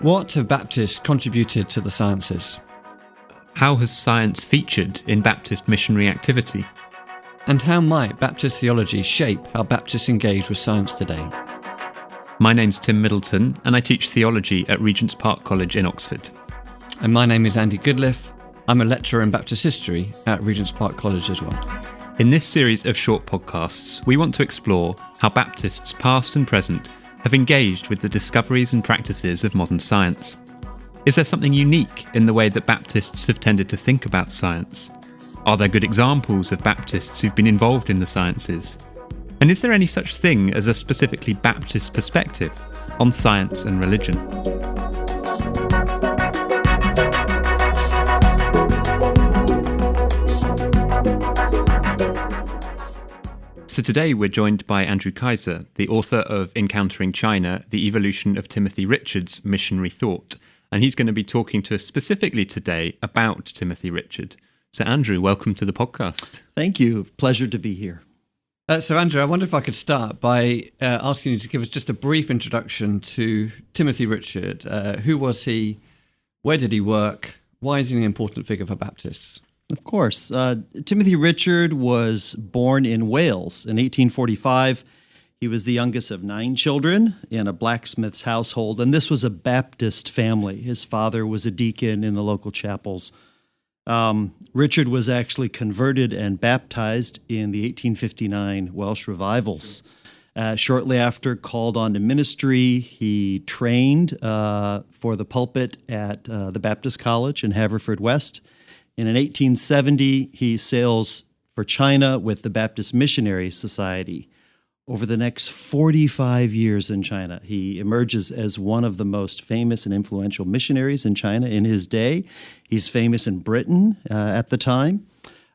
What have Baptists contributed to the sciences? How has science featured in Baptist missionary activity? And how might Baptist theology shape how Baptists engage with science today? My name's Tim Middleton, and I teach theology at Regent's Park College in Oxford. And my name is Andy Goodliff. I'm a lecturer in Baptist history at Regent's Park College as well. In this series of short podcasts, we want to explore how Baptists past and present have engaged with the discoveries and practices of modern science. Is there something unique in the way that Baptists have tended to think about science? Are there good examples of Baptists who've been involved in the sciences? And is there any such thing as a specifically Baptist perspective on science and religion? So today we're joined by Andrew Kaiser, the author of Encountering China, The Evolution of Timothy Richard's Missionary Thought. And he's going to be talking to us specifically today about Timothy Richard. So Andrew, welcome to the podcast. Thank you. Pleasure to be here. So Andrew, I wonder if I could start by asking you to give us just a brief introduction to Timothy Richard. Who was he? Where did he work? Why is he an important figure for Baptists? Of course. Timothy Richard was born in Wales in 1845. He was the youngest of 9 children in a blacksmith's household, and this was a Baptist family. His father was a deacon in the local chapels. Richard was actually converted and baptized in the 1859 Welsh revivals. Shortly after, called on to ministry, he trained for the pulpit at the Baptist College in Haverfordwest. And in 1870, he sails for China with the Baptist Missionary Society. Over the next 45 years in China, he emerges as one of the most famous and influential missionaries in China in his day. He's famous in Britain at the time.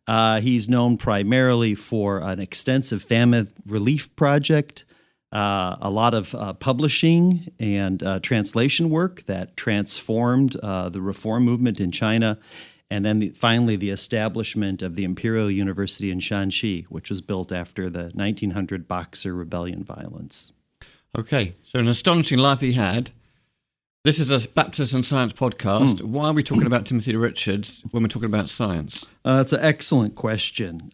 He's known primarily for an extensive famine relief project, a lot of publishing and translation work that transformed the reform movement in China, and then finally the establishment of the Imperial University in Shanxi, which was built after the 1900 Boxer Rebellion violence. Okay, so an astonishing life he had. This is a Baptist and Science podcast. Why are we talking about Timothy Richards when we're talking about science? That's an excellent question.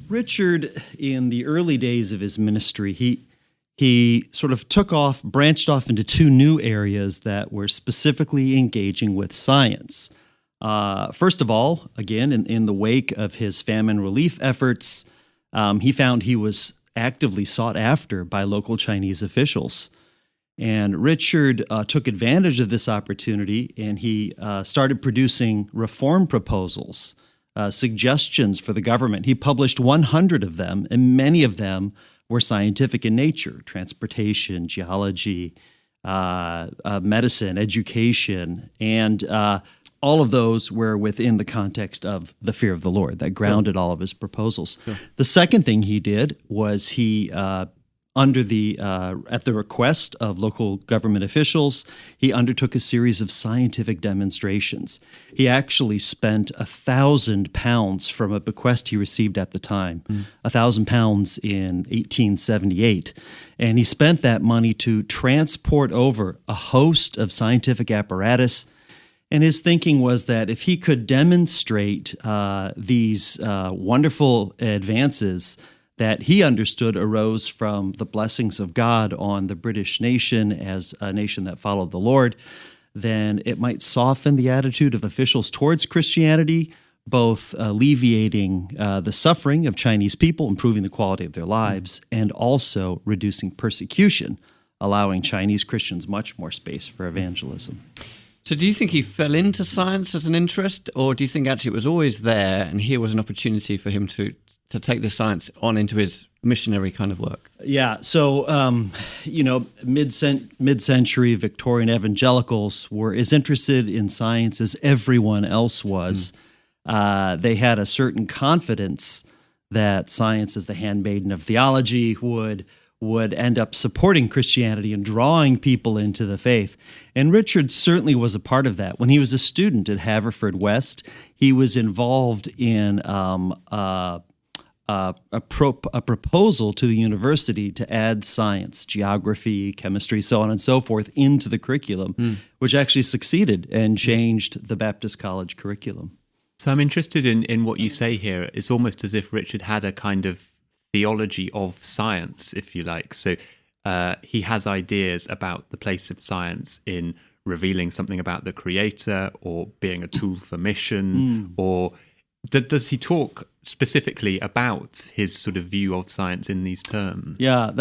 Richard, in the early days of his ministry, he sort of branched off into 2 new areas that were specifically engaging with science. First of all, again, in the wake of his famine relief efforts, he found he was actively sought after by local Chinese officials. And Richard took advantage of this opportunity, and he started producing reform proposals, suggestions for the government. He published 100 of them, and many of them were scientific in nature: transportation, geology, medicine, education, and all of those were within the context of the fear of the Lord that grounded all of his proposals. Sure. The second thing he did was he, at the request of local government officials, he undertook a series of scientific demonstrations. He actually spent £1,000 from a bequest he received at the time, £1,000 in 1878. And he spent that money to transport over a host of scientific apparatus. And his thinking was that if he could demonstrate these wonderful advances that he understood arose from the blessings of God on the British nation as a nation that followed the Lord, then it might soften the attitude of officials towards Christianity, both alleviating the suffering of Chinese people, improving the quality of their lives, and also reducing persecution, allowing Chinese Christians much more space for evangelism. So do you think he fell into science as an interest, or do you think actually it was always there and here was an opportunity for him to take the science on into his missionary kind of work? Yeah, so, mid-century Victorian evangelicals were as interested in science as everyone else was. They had a certain confidence that science as the handmaiden of theology would end up supporting Christianity and drawing people into the faith. And Richard certainly was a part of that. When he was a student at Haverfordwest, he was involved in a proposal to the university to add science, geography, chemistry, so on and so forth into the curriculum, which actually succeeded and changed the Baptist college curriculum. So I'm interested in what you say here. It's almost as if Richard had a kind of theology of science, if you like. So he has ideas about the place of science in revealing something about the Creator or being a tool for mission, or does he talk specifically about his sort of view of science in these terms? Yeah,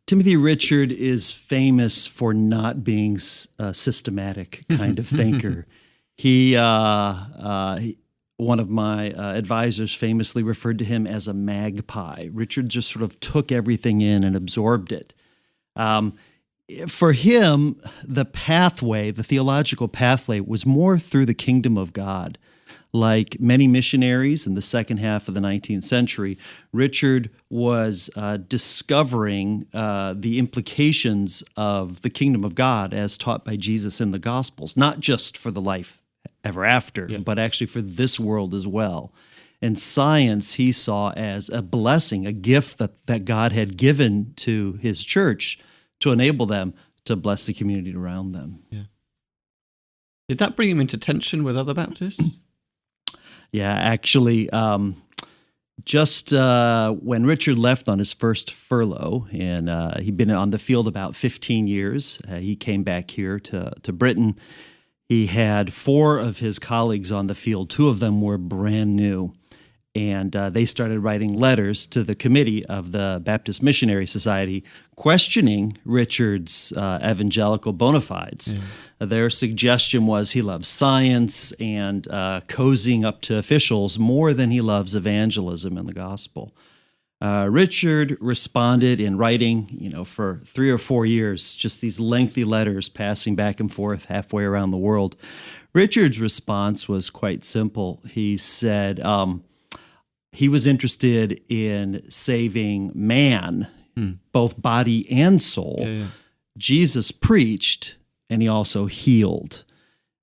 Timothy Richard is famous for not being a systematic kind of thinker. One of my advisors famously referred to him as a magpie. Richard just sort of took everything in and absorbed it. For him, the theological pathway, was more through the kingdom of God. Like many missionaries in the second half of the 19th century, Richard was discovering the implications of the kingdom of God as taught by Jesus in the Gospels, not just for the life ever after, but actually for this world as well. And science he saw as a blessing, a gift that God had given to his church to enable them to bless the community around them. Yeah. Did that bring him into tension with other Baptists? Yeah, actually, just when Richard left on his first furlough, and he'd been on the field about 15 years, he came back here to Britain. He had 4 of his colleagues on the field. 2 of them were brand new, and they started writing letters to the committee of the Baptist Missionary Society questioning Richard's evangelical bona fides. Their suggestion was he loves science and cozying up to officials more than he loves evangelism and the gospel. Richard responded in writing, for 3 or 4 years, just these lengthy letters passing back and forth halfway around the world. Richard's response was quite simple. He said he was interested in saving man, both body and soul. Jesus preached, and he also healed.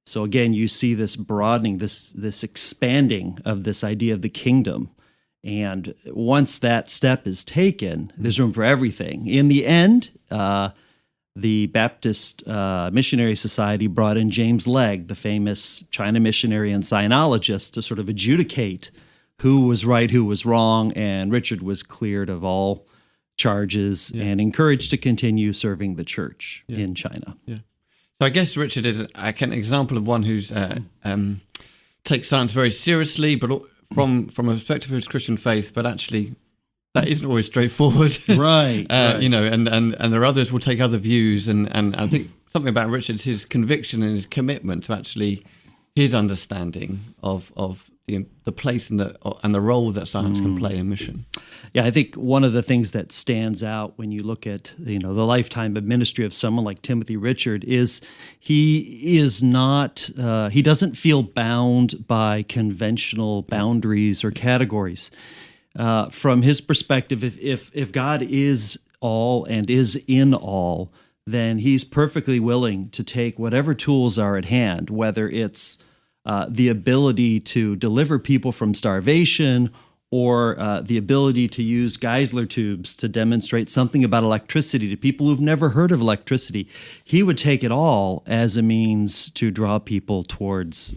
So again, you see this broadening, this expanding of this idea of the kingdom. And once that step is taken, there's room for everything. In the end, the Baptist Missionary Society brought in James Legge, the famous China missionary and Scientologist, to sort of adjudicate who was right, who was wrong, and Richard was cleared of all charges and encouraged to continue serving the church in China. Yeah. So I guess Richard is an example of one who's takes science very seriously, but from a perspective of his Christian faith, but actually that isn't always straightforward. Right. And there are others will take other views, and I think something about Richard's his conviction and his commitment to actually his understanding of the place and the role that science can play in mission. Yeah, I think one of the things that stands out when you look at the lifetime of ministry of someone like Timothy Richard is he doesn't feel bound by conventional boundaries or categories. From his perspective, if God is all and is in all, then he's perfectly willing to take whatever tools are at hand, whether it's the ability to deliver people from starvation or the ability to use Geisler tubes to demonstrate something about electricity to people who've never heard of electricity. He would take it all as a means to draw people towards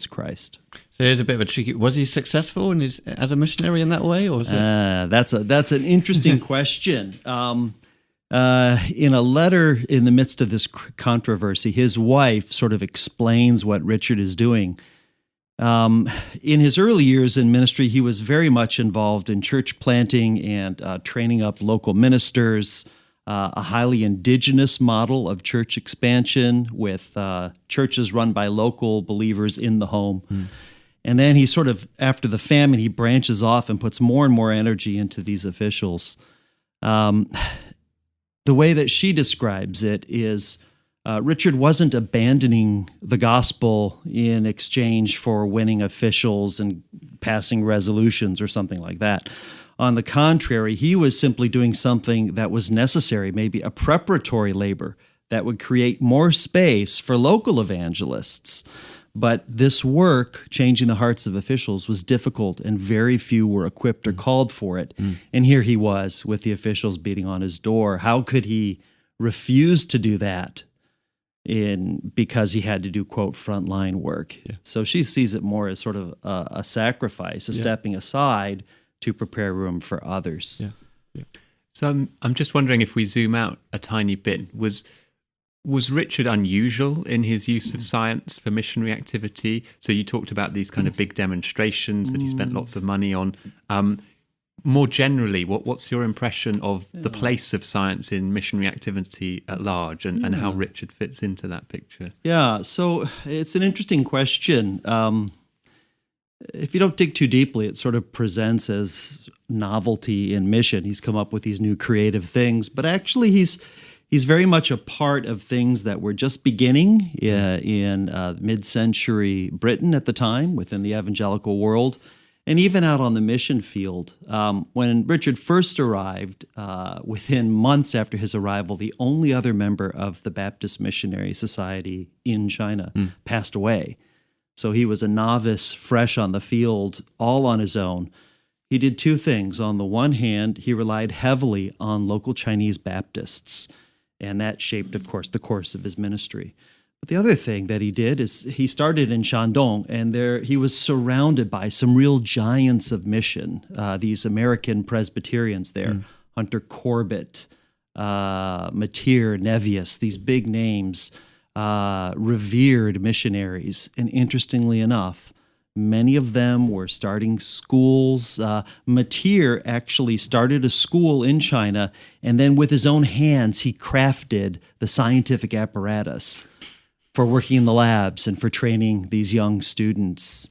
Christ. So here's a bit of a tricky. Was he successful as a missionary in that way, or was it? That's an interesting question. In a letter in the midst of this controversy, his wife sort of explains what Richard is doing. In his early years in ministry, he was very much involved in church planting and training up local ministers, a highly indigenous model of church expansion with churches run by local believers in the home. And then he sort of, after the famine, he branches off and puts more and more energy into these officials. The way that she describes it is Richard wasn't abandoning the gospel in exchange for winning officials and passing resolutions or something like that. On the contrary, he was simply doing something that was necessary, maybe a preparatory labor that would create more space for local evangelists. But this work, changing the hearts of officials, was difficult, and very few were equipped or called for it. And here he was with the officials beating on his door. How could he refuse to do that because he had to do, quote, frontline work? Yeah. So she sees it more as sort of a sacrifice, a stepping aside to prepare room for others. Yeah. Yeah. So I'm just wondering, if we zoom out a tiny bit, was Richard unusual in his use of science for missionary activity? So you talked about these kind of big demonstrations that he spent lots of money on. More generally, what's your impression of the place of science in missionary activity at large, and how Richard fits into that picture? Yeah, so it's an interesting question. If you don't dig too deeply, it sort of presents as novelty in mission. He's come up with these new creative things, but actually he's very much a part of things that were just beginning in mid-century Britain at the time, within the evangelical world, and even out on the mission field. When Richard first arrived, within months after his arrival, the only other member of the Baptist Missionary Society in China passed away. So he was a novice, fresh on the field, all on his own. He did two things. On the one hand, he relied heavily on local Chinese Baptists, and that shaped, of course, the course of his ministry. But the other thing that he did is he started in Shandong, and there he was surrounded by some real giants of mission, these American Presbyterians there, Hunter Corbett, Matir, Nevius, these big names, revered missionaries. And interestingly enough, many of them were starting schools. Matir actually started a school in China, and then with his own hands, he crafted the scientific apparatus for working in the labs and for training these young students.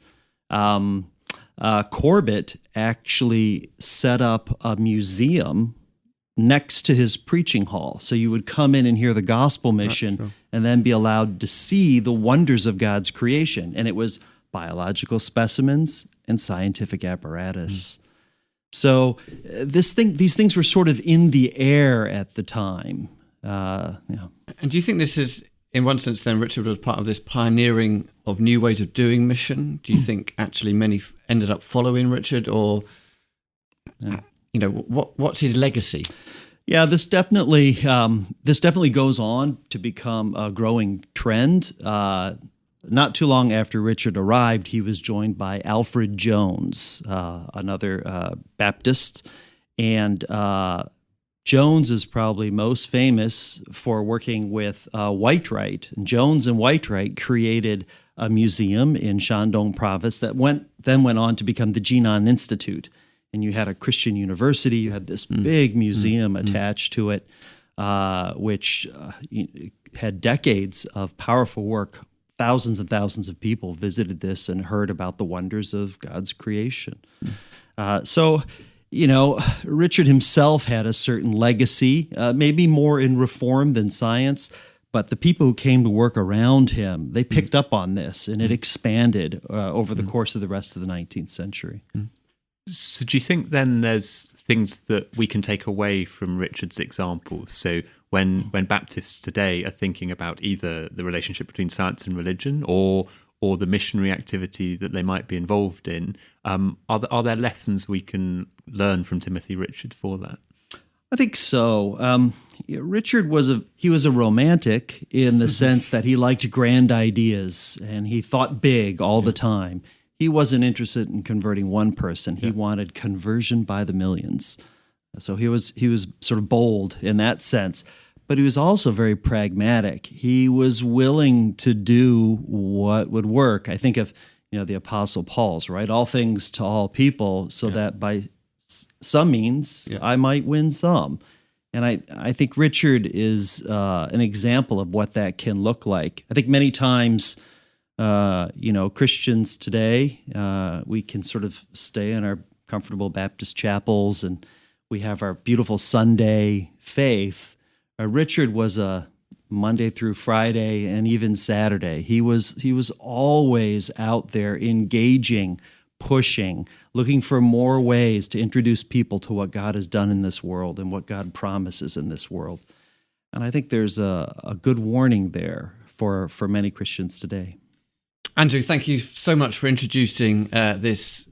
Corbett actually set up a museum next to his preaching hall. So you would come in and hear the gospel mission and then be allowed to see the wonders of God's creation. And it was biological specimens and scientific apparatus. So these things were sort of in the air at the time. And do you think this is, in one sense, then Richard was part of this pioneering of new ways of doing mission? Do you think actually many ended up following Richard, or what's his legacy? Yeah, this definitely goes on to become a growing trend. Not too long after Richard arrived, he was joined by Alfred Jones, another Baptist, and Jones is probably most famous for working with Whitewright. And Jones and Whitewright created a museum in Shandong province that then went on to become the Jinan Institute. And you had a Christian university, you had this big museum attached to it, which had decades of powerful work. Thousands and thousands of people visited this and heard about the wonders of God's creation. So Richard himself had a certain legacy, maybe more in reform than science, but the people who came to work around him, they picked up on this, and it expanded over the course of the rest of the 19th century. So do you think then there's things that we can take away from Richard's example? So when Baptists today are thinking about either the relationship between science and religion or the missionary activity that they might be involved in, are there lessons we can learn from Timothy Richard for that? I think so. Richard was a romantic in the sense that he liked grand ideas and he thought big all the time. He wasn't interested in converting one person. He wanted conversion by the millions. So he was sort of bold in that sense. But he was also very pragmatic. He was willing to do what would work. I think of the Apostle Paul's, right? All things to all people, so that by some means I might win some. And I think Richard is an example of what that can look like. I think many times, Christians today, we can sort of stay in our comfortable Baptist chapels and we have our beautiful Sunday faith. Richard was a Monday through Friday and even Saturday. He was always out there engaging, pushing, looking for more ways to introduce people to what God has done in this world and what God promises in this world. And I think there's a good warning there for many Christians today. Andrew, thank you so much for introducing this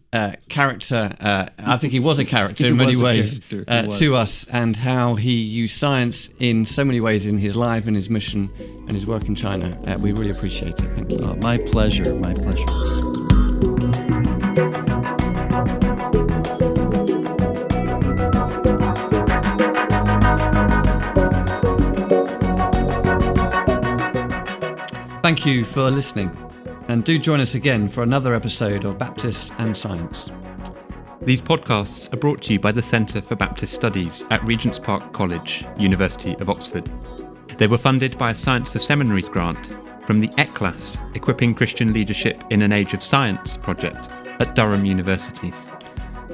character. I think he was a character in many ways to us, and how he used science in so many ways in his life and his mission and his work in China. We really appreciate it. Thank you. My pleasure. My pleasure. Thank you for listening, and do join us again for another episode of Baptists and Science. These podcasts are brought to you by the Centre for Baptist Studies at Regent's Park College, University of Oxford. They were funded by a Science for Seminaries grant from the ECLAS, Equipping Christian Leadership in an Age of Science project at Durham University.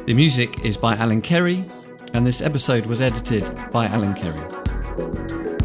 The music is by Alan Kerry, and this episode was edited by Alan Kerry.